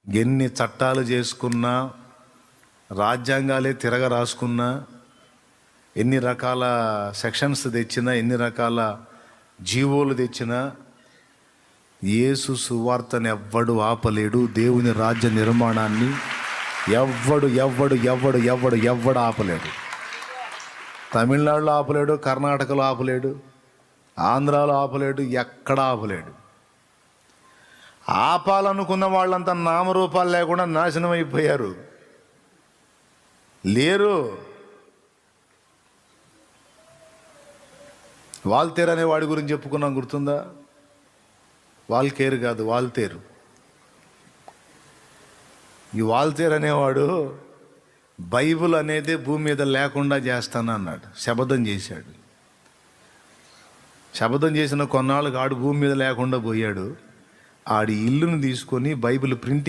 ఎన్ని చట్టాలు చేసుకున్నా, రాజ్యాంగాలే తిరగ రాసుకున్నా, ఎన్ని రకాల సెక్షన్స్ తెచ్చినా, ఎన్ని రకాల జీవోలు తెచ్చినా యేసు సువార్తను ఎవ్వడు ఆపలేడు. దేవుని రాజ్య నిర్మాణాన్ని ఎవ్వడు ఆపలేడు. తమిళనాడులో ఆపలేడు, కర్ణాటకలో ఆపలేడు, ఆంధ్రాలో ఆపలేడు, ఎక్కడ ఆపలేడు. ఆపాలనుకున్న వాళ్ళంతా నామరూపాలు లేకుండా నాశనం అయిపోయారు, లేరు. వాల్తేరు అనే వాడి గురించి చెప్పుకున్నాం, గుర్తుందా? వాల్కేరు కాదు, వాల్తేరు. ఈ వాల్తేరు అనేవాడు బైబిల్ అనేది భూమి మీద లేకుండా చేస్తాను అన్నాడు, శపథం చేశాడు. శపథం చేసిన కొన్నాళ్ళకి ఆడు భూమి మీద లేకుండా పోయాడు. ఆడి ఇల్లును తీసుకొని బైబిల్ ప్రింటింగ్